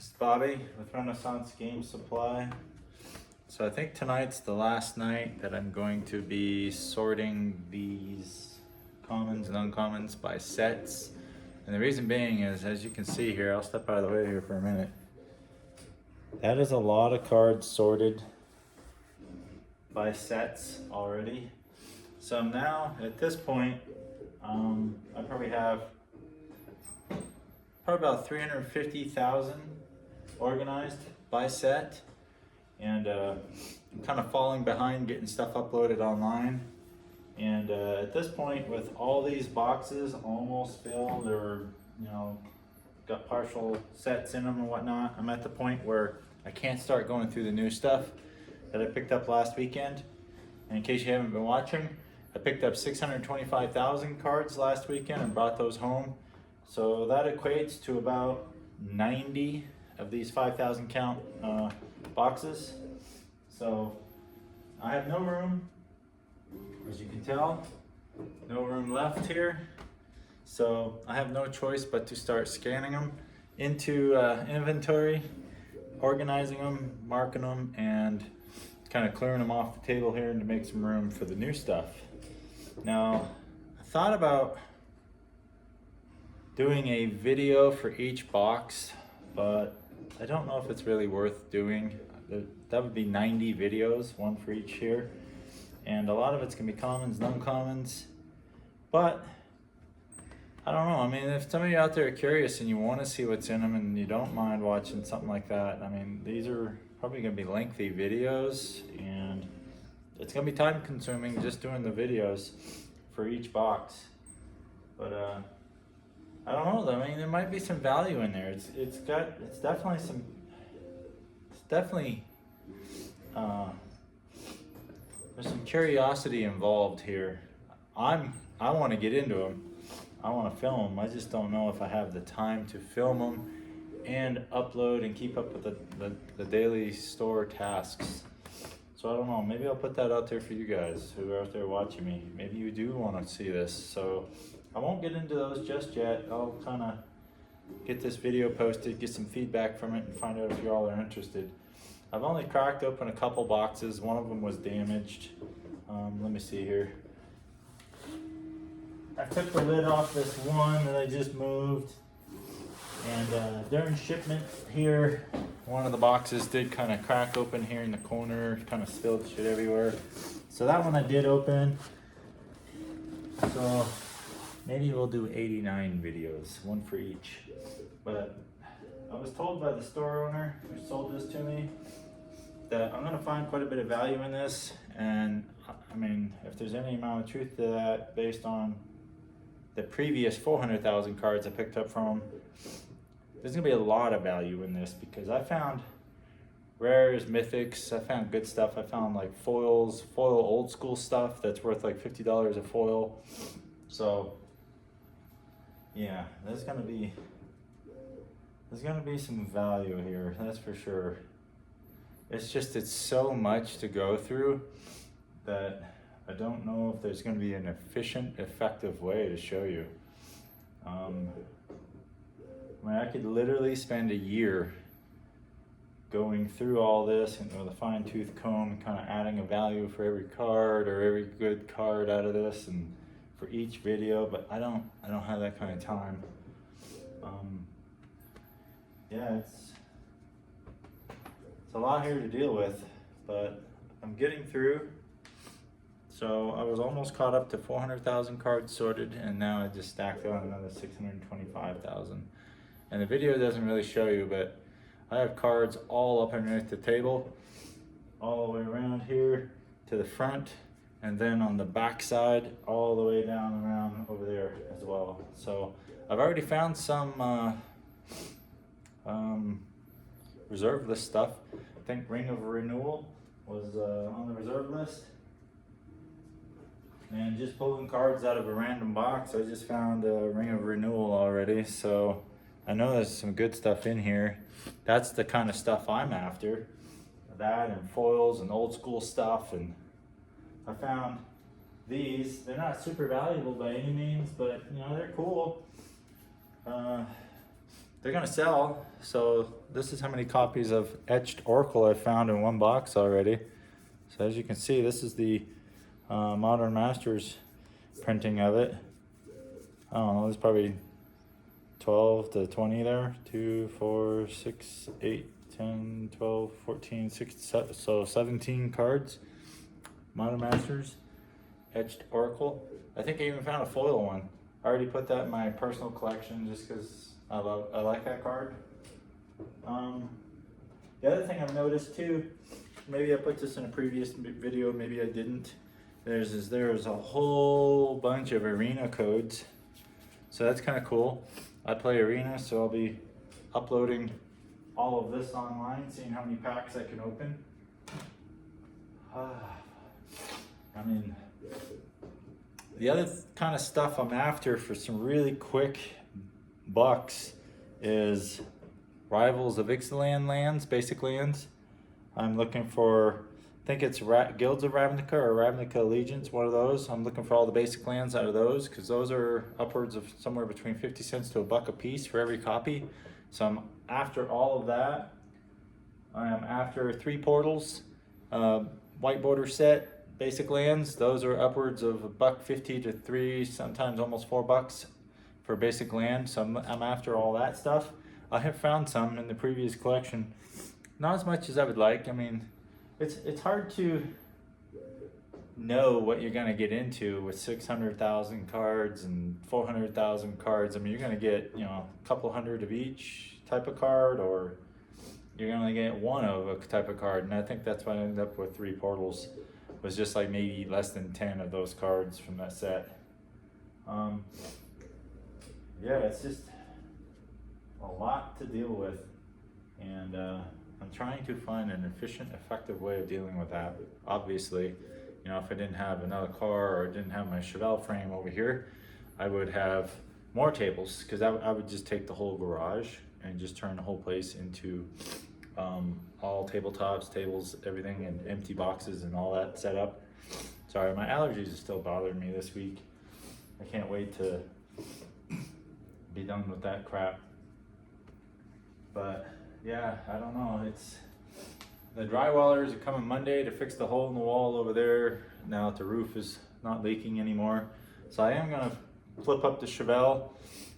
This is Bobby with Renaissance Game Supply. So I think tonight's the last night that I'm going to be sorting these commons and uncommons by sets. And the reason being is, as you can see here, I'll step out of the way here for a minute. That is a lot of cards sorted by sets already. So now at this point, I probably have about 350,000 organized by set, and I'm kind of falling behind getting stuff uploaded online. And at this point, with all these boxes almost filled, or got partial sets in them and whatnot, I'm at the point where I can't start going through the new stuff that I picked up last weekend. And in case you haven't been watching, I picked up 625,000 cards last weekend and brought those home. So that equates to about 90 of these 5,000 count boxes. So I have no room, as you can tell, no room left here. So I have no choice but to start scanning them into inventory, organizing them, marking them, and kind of clearing them off the table here and to make some room for the new stuff. Now, I thought about doing a video for each box, but I don't know if it's really worth doing. That would be 90 videos, one for each here. And a lot of it's gonna be commons and uncommons. But I don't know, I mean, if some of you out there are curious and you wanna see what's in them and you don't mind watching something like that, I mean, these are probably gonna be lengthy videos, and it's gonna be time consuming just doing the videos for each box. But I don't know though, I mean, there might be some value in there. It's definitely there's some curiosity involved here. I want to get into them. I want to film them. I just don't know if I have the time to film them and upload and keep up with the daily store tasks. So I don't know, maybe I'll put that out there for you guys who are out there watching me. Maybe you do want to see this. So I won't get into those just yet. I'll kind of get this video posted, get some feedback from it, and find out if you all are interested. I've only cracked open a couple boxes. One of them was damaged. Let me see here. I took the lid off this one that I just moved. And during shipment here, one of the boxes did kind of crack open here in the corner, kind of spilled shit everywhere. So that one I did open. So maybe we'll do 89 videos, one for each. But I was told by the store owner who sold this to me that I'm gonna find quite a bit of value in this. And I mean, if there's any amount of truth to that based on the previous 400,000 cards I picked up from him, there's gonna be a lot of value in this, because I found rares, mythics, I found good stuff. I found like foil old school stuff that's worth like $50 a foil. So yeah, there's gonna be some value here, that's for sure. It's so much to go through that I don't know if there's gonna be an efficient, effective way to show you. I mean, I could literally spend a year going through all this and with a fine-tooth comb, kind of adding a value for every card or every good card out of this, and for each video, but I don't have that kind of time. Yeah, it's a lot here to deal with, but I'm getting through. So I was almost caught up to 400,000 cards sorted, and now I just stacked on another 625,000. And the video doesn't really show you, but I have cards all up underneath the table, all the way around here to the front, and then on the back side, all the way down around over there as well. So I've already found some reserve list stuff. I think Ring of Renewal was on the reserve list. And just pulling cards out of a random box, I just found a Ring of Renewal already. So I know there's some good stuff in here. That's the kind of stuff I'm after. That and foils and old school stuff. And I found these. They're not super valuable by any means, but they're cool. they're gonna sell. So this is how many copies of Etched Oracle I found in one box already. So as you can see, this is the Modern Masters printing of it. I don't know, there's probably 12 to 20 there. 2, 4, 6, 8, 10, 12, 14, 16, so 17 cards. Modern Masters, Etched Oracle. I think I even found a foil one. I already put that in my personal collection just because I like that card. The other thing I've noticed too, maybe I put this in a previous video, maybe I didn't. There's a whole bunch of arena codes, so that's kind of cool. I play arena, so I'll be uploading all of this online, seeing how many packs I can open. I mean, the other kind of stuff I'm after for some really quick bucks is Rivals of Ixalan lands, basic lands. I'm looking for, I think it's Guilds of Ravnica or Ravnica Allegiance, one of those. I'm looking for all the basic lands out of those because those are upwards of somewhere between 50 cents to $1 a piece for every copy. So I'm after all of that. I am after 3 portals, white border set, basic lands. Those are upwards of $1.50 to $3, sometimes almost $4 for basic land. So I'm after all that stuff. I have found some in the previous collection, not as much as I would like. I mean, it's hard to know what you're gonna get into with 600,000 cards and 400,000 cards. I mean, you're gonna get, you know, a couple hundred of each type of card, or you're gonna get one of a type of card. And I think that's why I ended up with 3 portals. Was just like maybe less than 10 of those cards from that set. Yeah, it's just a lot to deal with, and I'm trying to find an efficient, effective way of dealing with that. Obviously, you know, if I didn't have another car or didn't have my Chevelle frame over here, I would have more tables, because I would just take the whole garage and just turn the whole place into all tabletops, tables, everything, and empty boxes and all that set up. Sorry, my allergies are still bothering me this week. I can't wait to be done with that crap. But yeah, I don't know. It's the drywallers are coming Monday to fix the hole in the wall over there. Now that the roof is not leaking anymore, so I am gonna flip up the Chevelle,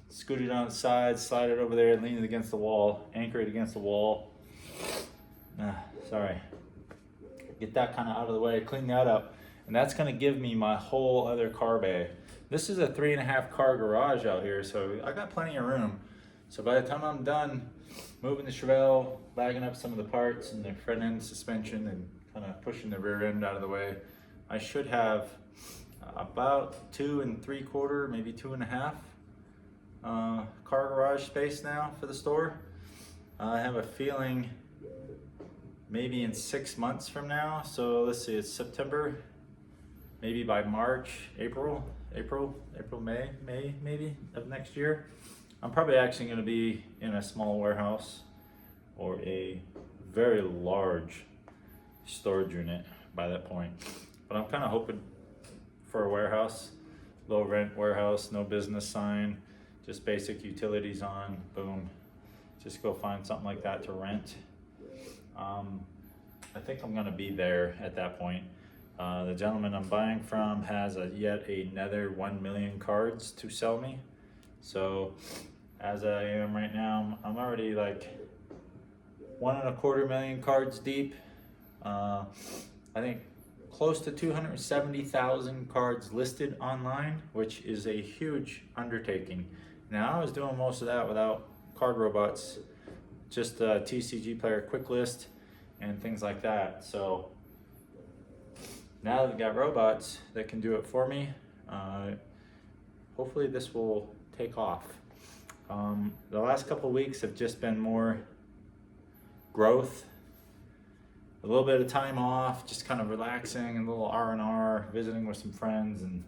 scoot it on the side, slide it over there, lean it against the wall, anchor it against the wall. Sorry. Get that kind of out of the way, clean that up, and that's gonna give me my whole other car bay. This is a 3.5 car garage out here, so I got plenty of room. So by the time I'm done moving the Chevelle, bagging up some of the parts and the front end suspension and kind of pushing the rear end out of the way, I should have about 2 3/4, maybe 2.5 car garage space now for the store. I have a feeling maybe in 6 months from now, so let's see, it's September, maybe by March, April, May maybe of next year, I'm probably actually going to be in a small warehouse or a very large storage unit by that point. But I'm kind of hoping for a warehouse, low rent warehouse, no business sign, just basic utilities on, boom. Just go find something like that to rent. I think I'm gonna be there at that point. The gentleman I'm buying from has yet another 1 million cards to sell me. So as I am right now, I'm already like 1.25 million cards deep. I think close to 270,000 cards listed online, which is a huge undertaking. Now I was doing most of that without Card Robots, just a TCG Player quick list and things like that. So now that we've got robots that can do it for me, hopefully this will take off. The last couple of weeks have just been more growth, a little bit of time off, just kind of relaxing, a little R&R, visiting with some friends, and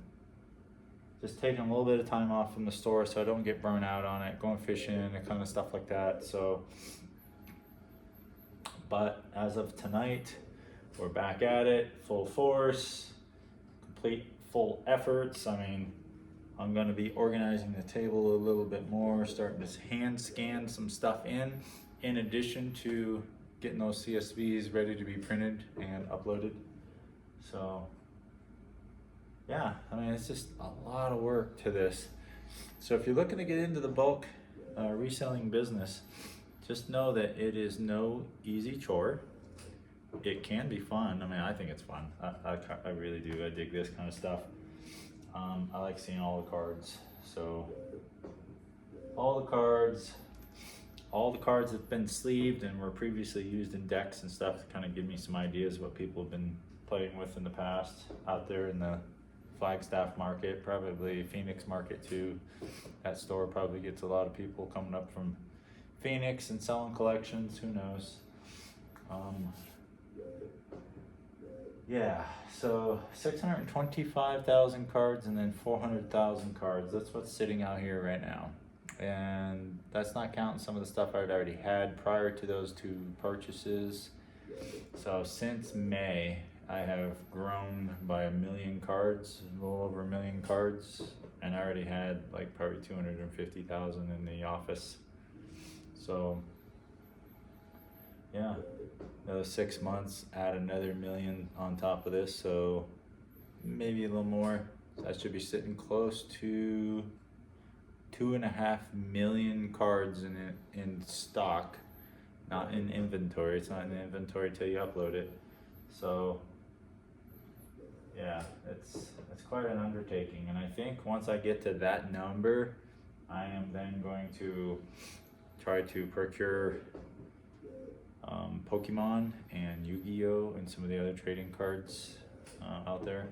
just taking a little bit of time off from the store so I don't get burnt out on it, going fishing and kind of stuff like that. So, but as of tonight, we're back at it, full force, complete full efforts. I mean, I'm gonna be organizing the table a little bit more, starting to hand scan some stuff in addition to getting those CSVs ready to be printed and uploaded. So yeah, I mean, it's just a lot of work to this. So if you're looking to get into the bulk reselling business, just know that it is no easy chore. It can be fun. I mean, I think it's fun. I really do. I dig this kind of stuff. I like seeing all the cards. So all the cards have been sleeved and were previously used in decks and stuff to kind of give me some ideas what people have been playing with in the past out there in the Flagstaff market, probably Phoenix market too. That store probably gets a lot of people coming up from Phoenix and selling collections, who knows. Yeah, so 625,000 cards and then 400,000 cards. That's what's sitting out here right now. And that's not counting some of the stuff I'd already had prior to those two purchases. So since May, I have grown by 1 million cards, a little over 1 million cards, and I already had like probably 250,000 in the office. So yeah, another 6 months, add another 1 million on top of this, so maybe a little more. So I should be sitting close to 2.5 million cards in stock, not in inventory. It's not in inventory till you upload it. So yeah, it's quite an undertaking, and I think once I get to that number, I am then going to try to procure Pokemon and Yu-Gi-Oh! And some of the other trading cards out there,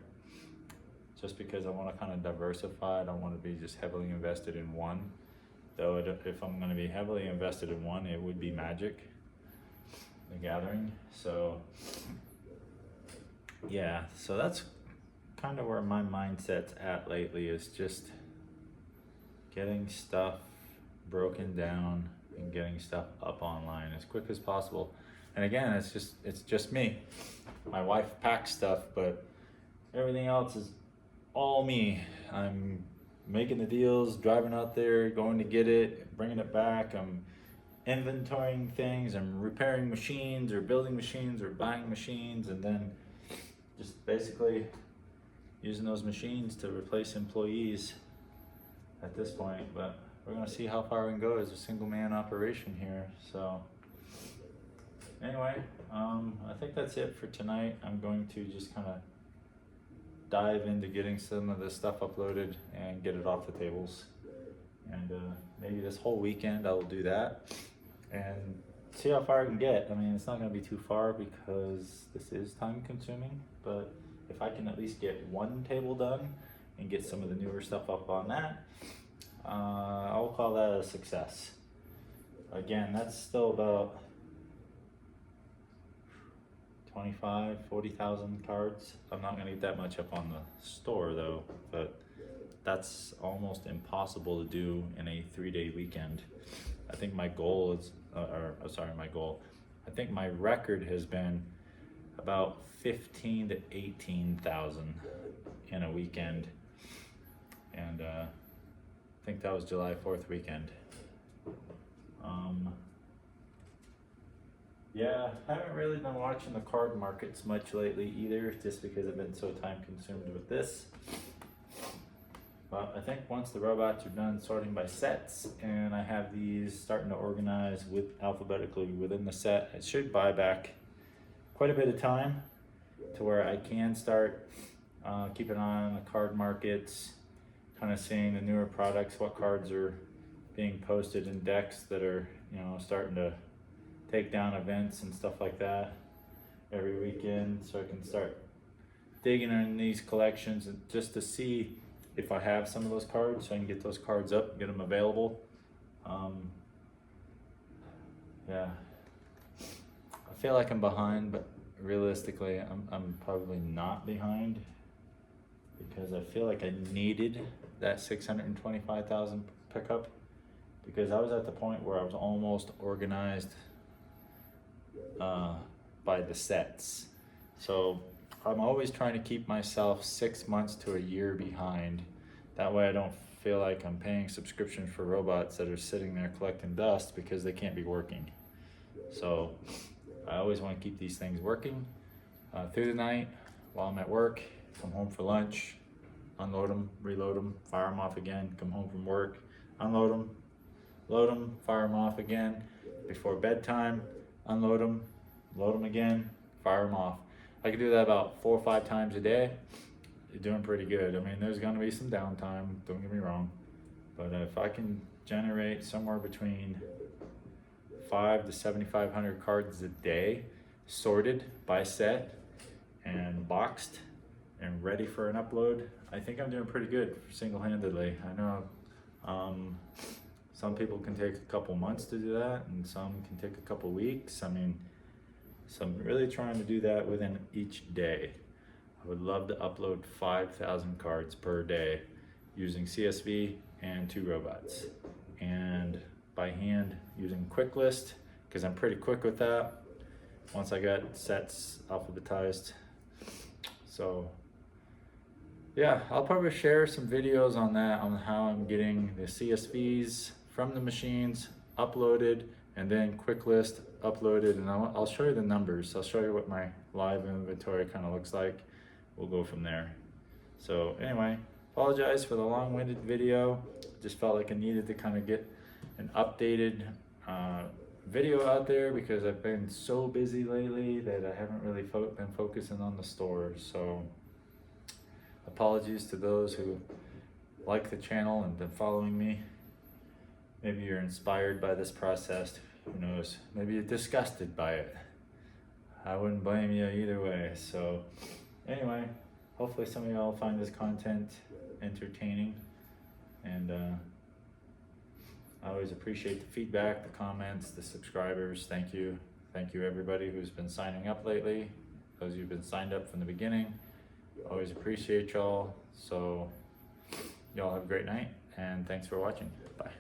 just because I want to kind of diversify. I don't want to be just heavily invested in one, though if I'm going to be heavily invested in one, it would be Magic the Gathering. So yeah, so that's kind of where my mindset's at lately, is just getting stuff broken down and getting stuff up online as quick as possible. And again, it's just me. My wife packs stuff, but everything else is all me. I'm making the deals, driving out there, going to get it, bringing it back. I'm inventorying things. I'm repairing machines or building machines or buying machines, and then just basically using those machines to replace employees at this point. But we're gonna see how far we can go as a single man operation here. So anyway, I think that's it for tonight. I'm going to just kind of dive into getting some of this stuff uploaded and get it off the tables. And maybe this whole weekend I will do that and see how far I can get. I mean, it's not gonna be too far because this is time consuming, but if I can at least get one table done and get some of the newer stuff up on that, I'll call that a success. Again, that's still about 40,000 cards. I'm not gonna get that much up on the store though, but that's almost impossible to do in a 3-day weekend. I think my goal is, I think my record has been about 15 to 18,000 in a weekend. And I think that was July 4th weekend. Yeah, I haven't really been watching the card markets much lately either, just because I've been so time consumed with this. But I think once the robots are done sorting by sets and I have these starting to organize with alphabetically within the set, it should buy back quite a bit of time to where I can start keeping an eye on the card markets, kind of seeing the newer products, what cards are being posted in decks that are, you know, starting to take down events and stuff like that every weekend, so I can start digging in these collections and just to see if I have some of those cards, so I can get those cards up, get them available. Yeah, I feel like I'm behind, but realistically, I'm probably not behind, because I feel like I needed that 625,000 pickup, because I was at the point where I was almost organized by the sets. So I'm always trying to keep myself 6 months to a year behind That way I don't feel like I'm paying subscription for robots that are sitting there collecting dust because they can't be working. So I always want to keep these things working through the night while I'm at work, come home for lunch, unload them, reload them, fire them off again, come home from work, unload them, load them, fire them off again. Before bedtime, unload them, load them again, fire them off. I can do that about 4 or 5 times a day. You're doing pretty good. I mean, there's gonna be some downtime, don't get me wrong, but if I can generate somewhere between 5 to 7,500 cards a day, sorted by set and boxed and ready for an upload, I think I'm doing pretty good single-handedly. I know some people can take a couple months to do that, and some can take a couple weeks. I mean, so I'm really trying to do that within each day. I would love to upload 5,000 cards per day using CSV and 2 robots, and by hand using QuickList, because I'm pretty quick with that once I got sets alphabetized. So yeah, I'll probably share some videos on that, on how I'm getting the CSVs from the machines uploaded and then QuickList uploaded, and I'll show you the numbers. I'll show you what my live inventory kind of looks like. We'll go from there. So anyway, apologize for the long-winded video. Just felt like I needed to kind of get an updated video out there because I've been so busy lately that I haven't really been focusing on the stores. So apologies to those who like the channel and been following me. Maybe you're inspired by this process, who knows? Maybe you're disgusted by it. I wouldn't blame you either way. So anyway, hopefully some of y'all find this content entertaining, and I always appreciate the feedback, the comments, the subscribers. Thank you everybody who's been signing up lately, those who've been signed up from the beginning. Always appreciate y'all. So y'all have a great night, and thanks for watching. Bye.